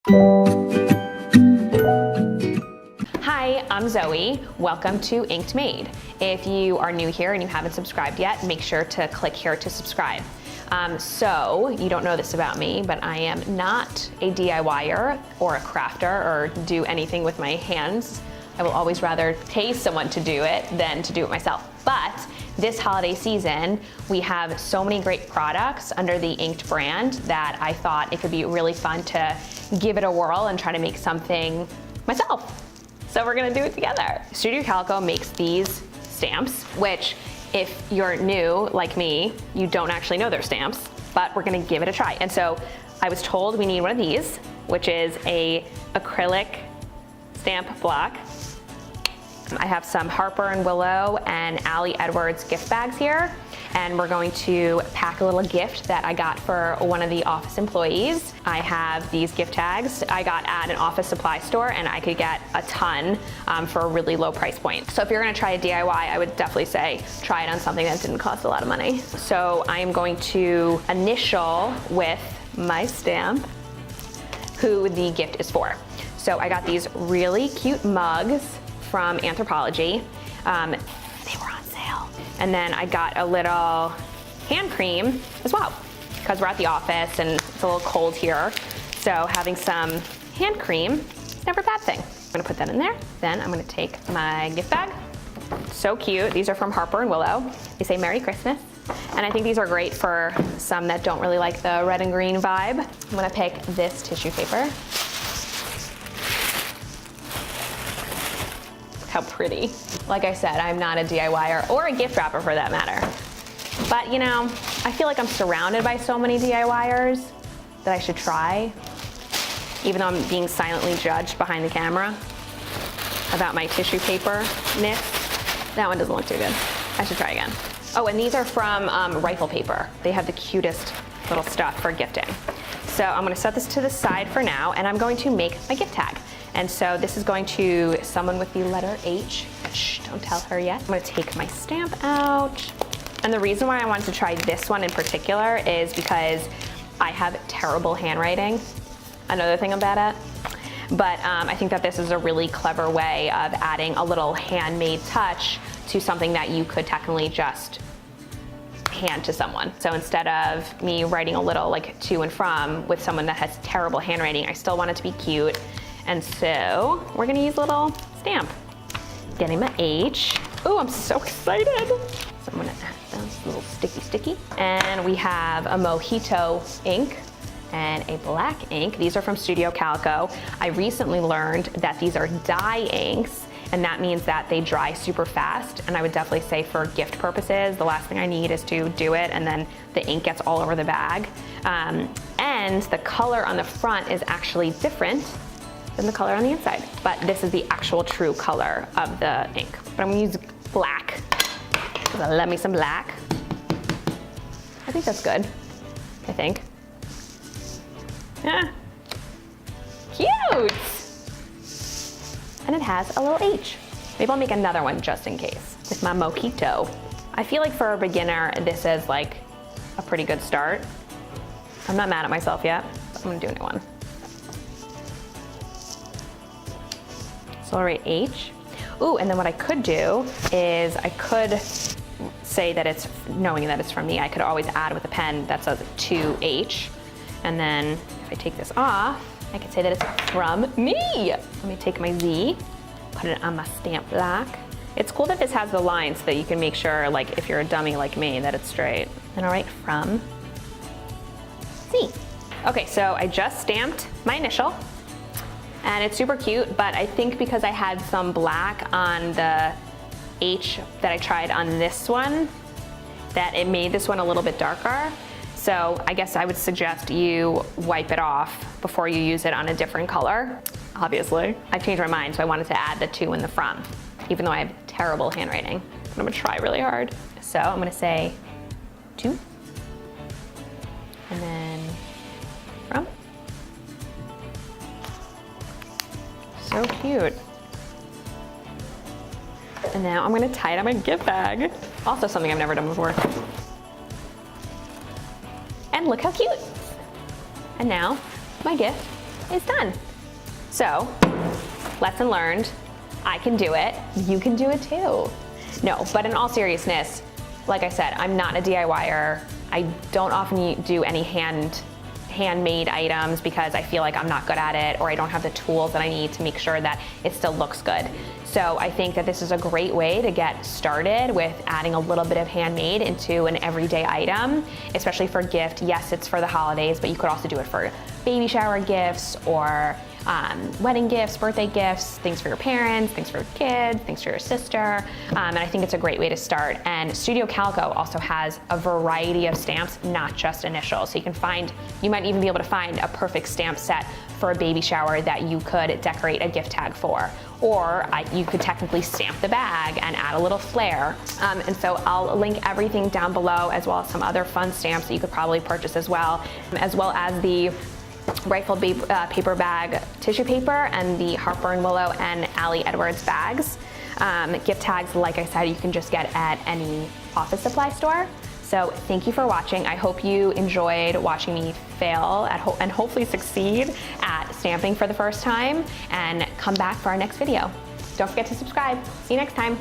Hi, I'm Zoe. Welcome to Inked Made. If you are new here and you haven't subscribed yet, make sure to click here to subscribe. So, you don't know this about me, but I am not a DIYer or a crafter or do anything with my hands. I will always rather pay someone to do it than to do it myself. But this holiday season, we have so many great products under the Inked brand that I thought it could be really fun to give it a whirl and try to make something myself. So we're gonna do it together. Studio Calico makes these stamps, which if you're new like me, you don't actually know they're stamps, but we're gonna give it a try. And so I was told we need one of these, which is a acrylic stamp block. I have some Harper and Willow and Allie Edwards gift bags here, and we're going to pack a little gift that I got for one of the office employees. I have these gift tags I got at an office supply store, and I could get a ton for a really low price point. So if you're gonna try a DIY, I would definitely say try it on something that didn't cost a lot of money. So I am going to initial with my stamp who the gift is for. So I got these really cute mugs from Anthropology. They were on sale. And then I got a little hand cream as well, because we're at the office and it's a little cold here. So having some hand cream, never a bad thing. I'm gonna put that in there. Then I'm gonna take my gift bag. So cute. These are from Harper and Willow. They say Merry Christmas. And I think these are great for some that don't really like the red and green vibe. I'm gonna pick this tissue paper. How pretty. Like I said, I'm not a DIYer or a gift wrapper for that matter. But you know, I feel like I'm surrounded by so many DIYers that I should try, even though I'm being silently judged behind the camera about my tissue paper-ness. That one doesn't look too good. I should try again. Oh, and these are from Rifle Paper. They have the cutest little stuff for gifting. So I'm gonna set this to the side for now, and I'm going to make my gift tag. And so this is going to someone with the letter H. Shh, don't tell her yet. I'm gonna take my stamp out. And the reason why I wanted to try this one in particular is because I have terrible handwriting. Another thing I'm bad at. But I think that this is a really clever way of adding a little handmade touch to something that you could technically just hand to someone. So instead of me writing a little like to and from with someone that has terrible handwriting, I still want it to be cute. And so we're gonna use a little stamp. Getting my H. Oh, I'm so excited. So I'm gonna add those little sticky. And we have a Mojito ink and a black ink. These are from Studio Calico. I recently learned that these are dye inks, and that means that they dry super fast. And I would definitely say for gift purposes, the last thing I need is to do it and then the ink gets all over the bag. And the color on the front is actually different than the color on the inside. But this is the actual true color of the ink. But I'm gonna use black. So let me some black. I think that's good, I think. Yeah. Cute! And it has a little H. Maybe I'll make another one just in case with my Mojito. I feel like for a beginner, this is like a pretty good start. I'm not mad at myself yet, but I'm gonna do a new one. So I'll write H. Ooh, and then what I could do is I could say that it's, knowing that it's from me, I could always add with a pen that says to H. And then if I take this off, I could say that it's from me. Let me take my Z, put it on my stamp block. It's cool that this has the lines so that you can make sure, like if you're a dummy like me, that it's straight. Then I'll write from Z. Okay, so I just stamped my initial. And it's super cute, but I think because I had some black on the H that I tried on this one, that it made this one a little bit darker. So I guess I would suggest you wipe it off before you use it on a different color. Obviously, I've changed my mind, so I wanted to add the to and the from, even though I have terrible handwriting. I'm gonna try really hard. So I'm gonna say to, and then from. So cute. And now I'm gonna tie it on my gift bag. Also something I've never done before. And look how cute. And now, my gift is done. So, lesson learned, I can do it, you can do it too. No, but in all seriousness, like I said, I'm not a DIYer. I don't often do any handmade items because I feel like I'm not good at it, or I don't have the tools that I need to make sure that it still looks good. So I think that this is a great way to get started with adding a little bit of handmade into an everyday item, especially for gift. Yes, it's for the holidays, but you could also do it for baby shower gifts or wedding gifts, birthday gifts, things for your parents, things for your kids, things for your sister, and I think it's a great way to start. And Studio Calico also has a variety of stamps, not just initials. So you might even be able to find a perfect stamp set for a baby shower that you could decorate a gift tag for. Or you could technically stamp the bag and add a little flair. And so I'll link everything down below, as well as some other fun stamps that you could probably purchase as well as the rifled paper bag tissue paper and the Harper and Willow and Allie Edwards bags. Gift tags, like I said, you can just get at any office supply store. So thank you for watching. I hope you enjoyed watching me fail and hopefully succeed at stamping for the first time, and come back for our next video. Don't forget to subscribe. See you next time.